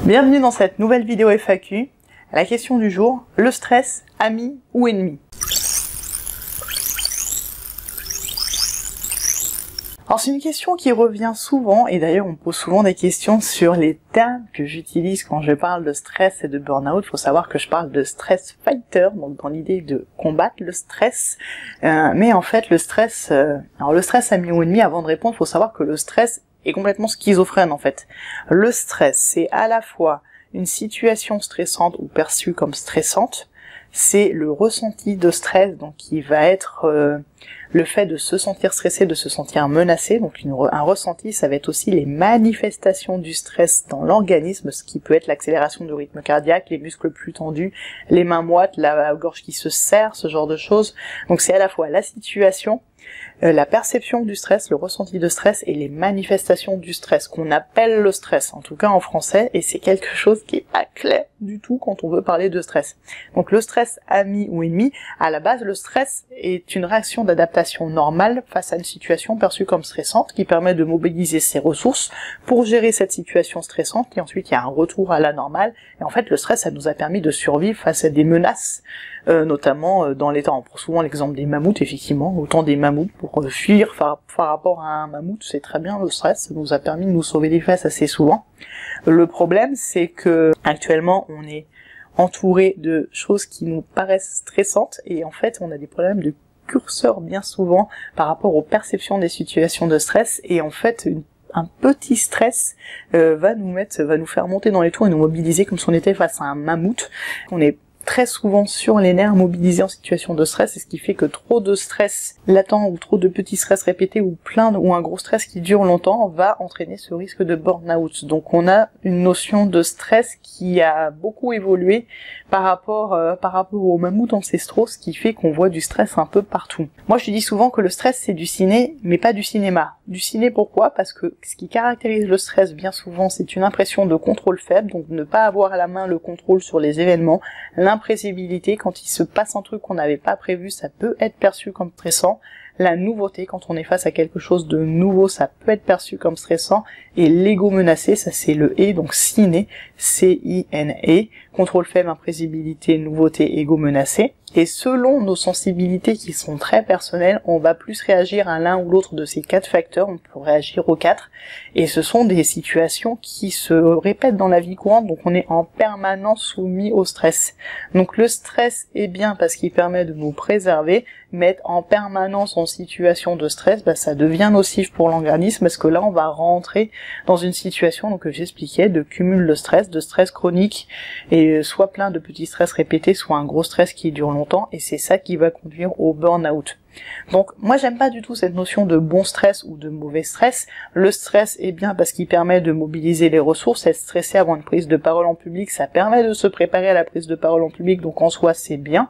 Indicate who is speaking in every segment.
Speaker 1: Bienvenue dans cette nouvelle vidéo FAQ. La question du jour, le stress, ami ou ennemi? Alors c'est une question qui revient souvent, et d'ailleurs on me pose souvent des questions sur les termes que j'utilise quand je parle de stress et de burn-out. Il faut savoir que je parle de stress fighter, donc dans l'idée de combattre le stress. Mais en fait le stress, alors le stress ami ou ennemi, avant de répondre, il faut savoir que le stress est complètement schizophrène en fait. Le stress, c'est à la fois une situation stressante ou perçue comme stressante, c'est le ressenti de stress, donc qui va être le fait de se sentir stressé, de se sentir menacé, donc un ressenti, ça va être aussi les manifestations du stress dans l'organisme, ce qui peut être l'accélération du rythme cardiaque, les muscles plus tendus, les mains moites, la gorge qui se serre, ce genre de choses. Donc c'est à la fois la situation, la perception du stress, le ressenti de stress et les manifestations du stress, qu'on appelle le stress, en tout cas en français, et c'est quelque chose qui est pas clair du tout quand on veut parler de stress. Donc le stress ami ou ennemi, à la base le stress est une réaction d'adaptation normale face à une situation perçue comme stressante qui permet de mobiliser ses ressources pour gérer cette situation stressante, et ensuite il y a un retour à la normale, et en fait le stress ça nous a permis de survivre face à des menaces, notamment dans les temps. On prend souvent l'exemple des mammouths, effectivement, autant des mammouths pour fuir par rapport à un mammouth, c'est très bien le stress, ça nous a permis de nous sauver les fesses assez souvent. Le problème c'est que actuellement on est entouré de choses qui nous paraissent stressantes, et en fait on a des problèmes de curseur bien souvent par rapport aux perceptions des situations de stress, et en fait un petit stress va nous faire monter dans les tours et nous mobiliser comme si on était face à un mammouth. On est très souvent sur les nerfs, mobilisés en situation de stress, et ce qui fait que trop de stress latent ou trop de petits stress répétés ou un gros stress qui dure longtemps va entraîner ce risque de burn-out. Donc on a une notion de stress qui a beaucoup évolué par rapport aux mammouths ancestraux, ce qui fait qu'on voit du stress un peu partout. Moi je dis souvent que le stress c'est du ciné, mais pas du cinéma. Du ciné pourquoi? Parce que ce qui caractérise le stress bien souvent c'est une impression de contrôle faible, donc ne pas avoir à la main le contrôle sur les événements, l'imprévisibilité, quand il se passe un truc qu'on n'avait pas prévu, ça peut être perçu comme stressant. La nouveauté, quand on est face à quelque chose de nouveau, ça peut être perçu comme stressant. Et l'ego menacé, ça c'est le E, donc ciné, C-I-N-E, contrôle faible, imprévisibilité, nouveauté, ego menacé. Et selon nos sensibilités qui sont très personnelles, on va plus réagir à l'un ou l'autre de ces quatre facteurs, on peut réagir aux quatre. Et ce sont des situations qui se répètent dans la vie courante, donc on est en permanence soumis au stress. Donc le stress est bien parce qu'il permet de nous préserver, mais être en permanence en situation de stress, ça devient nocif pour l'organisme, parce que là on va rentrer dans une situation donc, que j'expliquais, de cumul de stress chronique, et soit plein de petits stress répétés, soit un gros stress qui dure longtemps, et c'est ça qui va conduire au burn-out. Donc moi j'aime pas du tout cette notion de bon stress ou de mauvais stress. Le stress est bien parce qu'il permet de mobiliser les ressources, être stressé avant une prise de parole en public, ça permet de se préparer à la prise de parole en public, donc en soi c'est bien.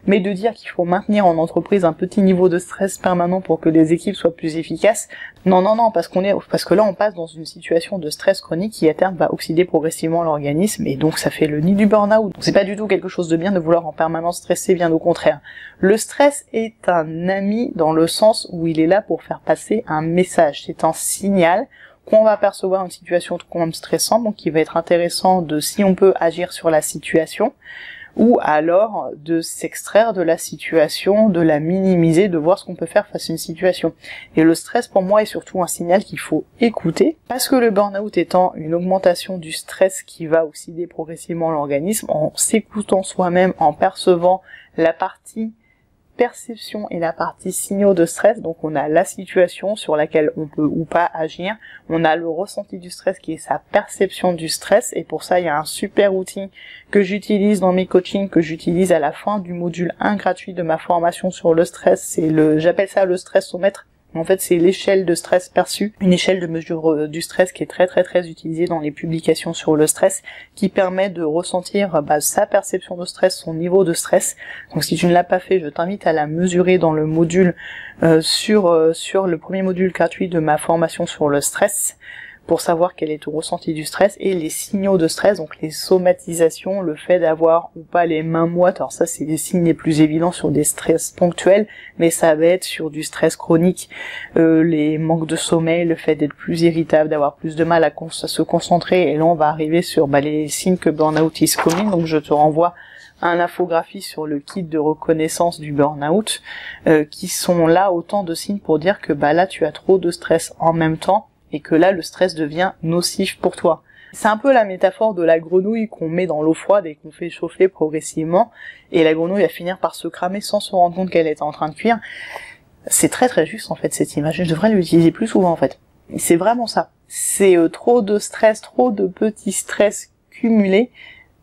Speaker 1: Mais de dire qu'il faut maintenir en entreprise un petit niveau de stress permanent pour que les équipes soient plus efficaces, non, parce que là on passe dans une situation de stress chronique qui à terme va oxyder progressivement l'organisme, et donc ça fait le nid du burn-out. Donc c'est pas du tout quelque chose de bien de vouloir en permanence stresser, bien au contraire. Le stress est un ami dans le sens où il est là pour faire passer un message, c'est un signal qu'on va percevoir une situation comme stressante, donc il va être intéressant de, si on peut, agir sur la situation, ou alors de s'extraire de la situation, de la minimiser, de voir ce qu'on peut faire face à une situation. Et le stress pour moi est surtout un signal qu'il faut écouter, parce que le burn-out étant une augmentation du stress qui va oxyder progressivement l'organisme, en s'écoutant soi-même, en percevant la partie perception et la partie signaux de stress, donc on a la situation sur laquelle on peut ou pas agir, on a le ressenti du stress qui est sa perception du stress, et pour ça il y a un super outil que j'utilise dans mes coachings, que j'utilise à la fin du module 1 gratuit de ma formation sur le stress, j'appelle ça le stressomètre. En fait, c'est l'échelle de stress perçu, une échelle de mesure du stress qui est très utilisée dans les publications sur le stress, qui permet de ressentir sa perception de stress, son niveau de stress. Donc si tu ne l'as pas fait, je t'invite à la mesurer dans le module sur le premier module gratuit de ma formation sur le stress, pour savoir quel est ton ressenti du stress, et les signaux de stress, donc les somatisations, le fait d'avoir ou pas les mains moites. Alors ça, c'est des signes les plus évidents sur des stress ponctuels, mais ça va être sur du stress chronique, les manques de sommeil, le fait d'être plus irritable, d'avoir plus de mal à se concentrer, et là on va arriver sur les signes que burn-out is coming. Donc je te renvoie un infographie sur le kit de reconnaissance du burn-out, qui sont là autant de signes pour dire que là tu as trop de stress en même temps, et que là le stress devient nocif pour toi. C'est un peu la métaphore de la grenouille qu'on met dans l'eau froide et qu'on fait chauffer progressivement, et la grenouille va finir par se cramer sans se rendre compte qu'elle est en train de cuire. C'est très très juste en fait cette image, je devrais l'utiliser plus souvent en fait. C'est vraiment ça. C'est trop de stress, trop de petits stress cumulés.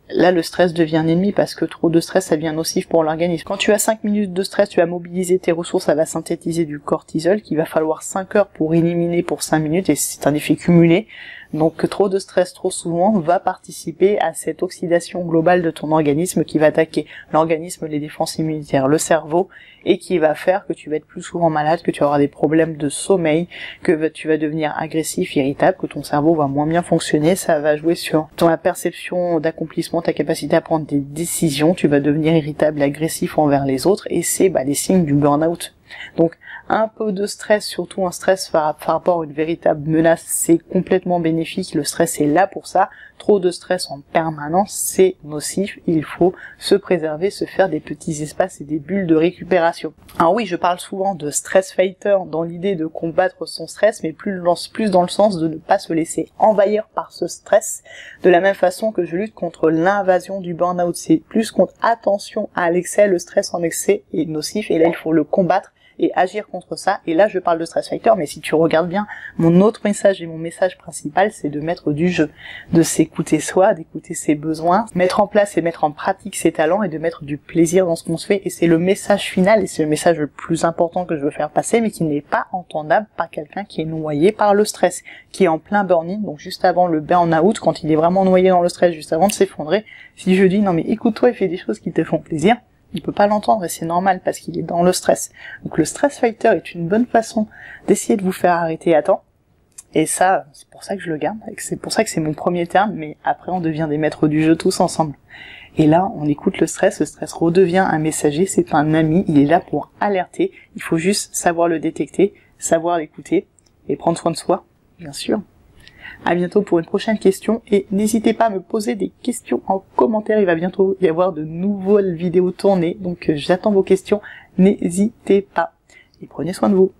Speaker 1: Là, le stress devient un ennemi parce que trop de stress, ça devient nocif pour l'organisme. Quand tu as 5 minutes de stress, tu vas mobiliser tes ressources, ça va synthétiser du cortisol qu'il va falloir 5 heures pour éliminer pour 5 minutes, et c'est un effet cumulé. Donc trop de stress trop souvent va participer à cette oxydation globale de ton organisme qui va attaquer l'organisme, les défenses immunitaires, le cerveau, et qui va faire que tu vas être plus souvent malade, que tu auras des problèmes de sommeil, que tu vas devenir agressif, irritable, que ton cerveau va moins bien fonctionner. Ça va jouer sur ton perception d'accomplissement, ta capacité à prendre des décisions, tu vas devenir irritable et agressif envers les autres, et c'est les signes du burn-out. Donc un peu de stress, surtout un stress par rapport à une véritable menace, c'est complètement bénéfique, le stress est là pour ça. Trop de stress en permanence, c'est nocif, il faut se préserver, se faire des petits espaces et des bulles de récupération. Alors oui, je parle souvent de stress fighter dans l'idée de combattre son stress, mais plus dans le sens de ne pas se laisser envahir par ce stress, de la même façon que je lutte contre l'invasion du burn-out. C'est plus contre attention à l'excès, le stress en excès est nocif, et là il faut le combattre et agir contre ça. Et là je parle de stress fighter, mais si tu regardes bien, mon autre message et mon message principal, c'est de mettre du jeu, de s'écouter soi, d'écouter ses besoins, mettre en place et mettre en pratique ses talents, et de mettre du plaisir dans ce qu'on se fait. Et c'est le message final, et c'est le message le plus important que je veux faire passer, mais qui n'est pas entendable par quelqu'un qui est noyé par le stress, qui est en plein burn-in, donc juste avant le burn-out, quand il est vraiment noyé dans le stress, juste avant de s'effondrer. Si je dis non mais écoute-toi et fais des choses qui te font plaisir, il peut pas l'entendre, et c'est normal parce qu'il est dans le stress. Donc le stress fighter est une bonne façon d'essayer de vous faire arrêter à temps. Et ça, c'est pour ça que je le garde, et c'est pour ça que c'est mon premier terme, mais après on devient des maîtres du jeu tous ensemble. Et là, on écoute le stress redevient un messager, c'est un ami, il est là pour alerter, il faut juste savoir le détecter, savoir l'écouter, et prendre soin de soi, bien sûr. À bientôt pour une prochaine question, et n'hésitez pas à me poser des questions en commentaire, il va bientôt y avoir de nouvelles vidéos tournées, donc j'attends vos questions, n'hésitez pas, et prenez soin de vous.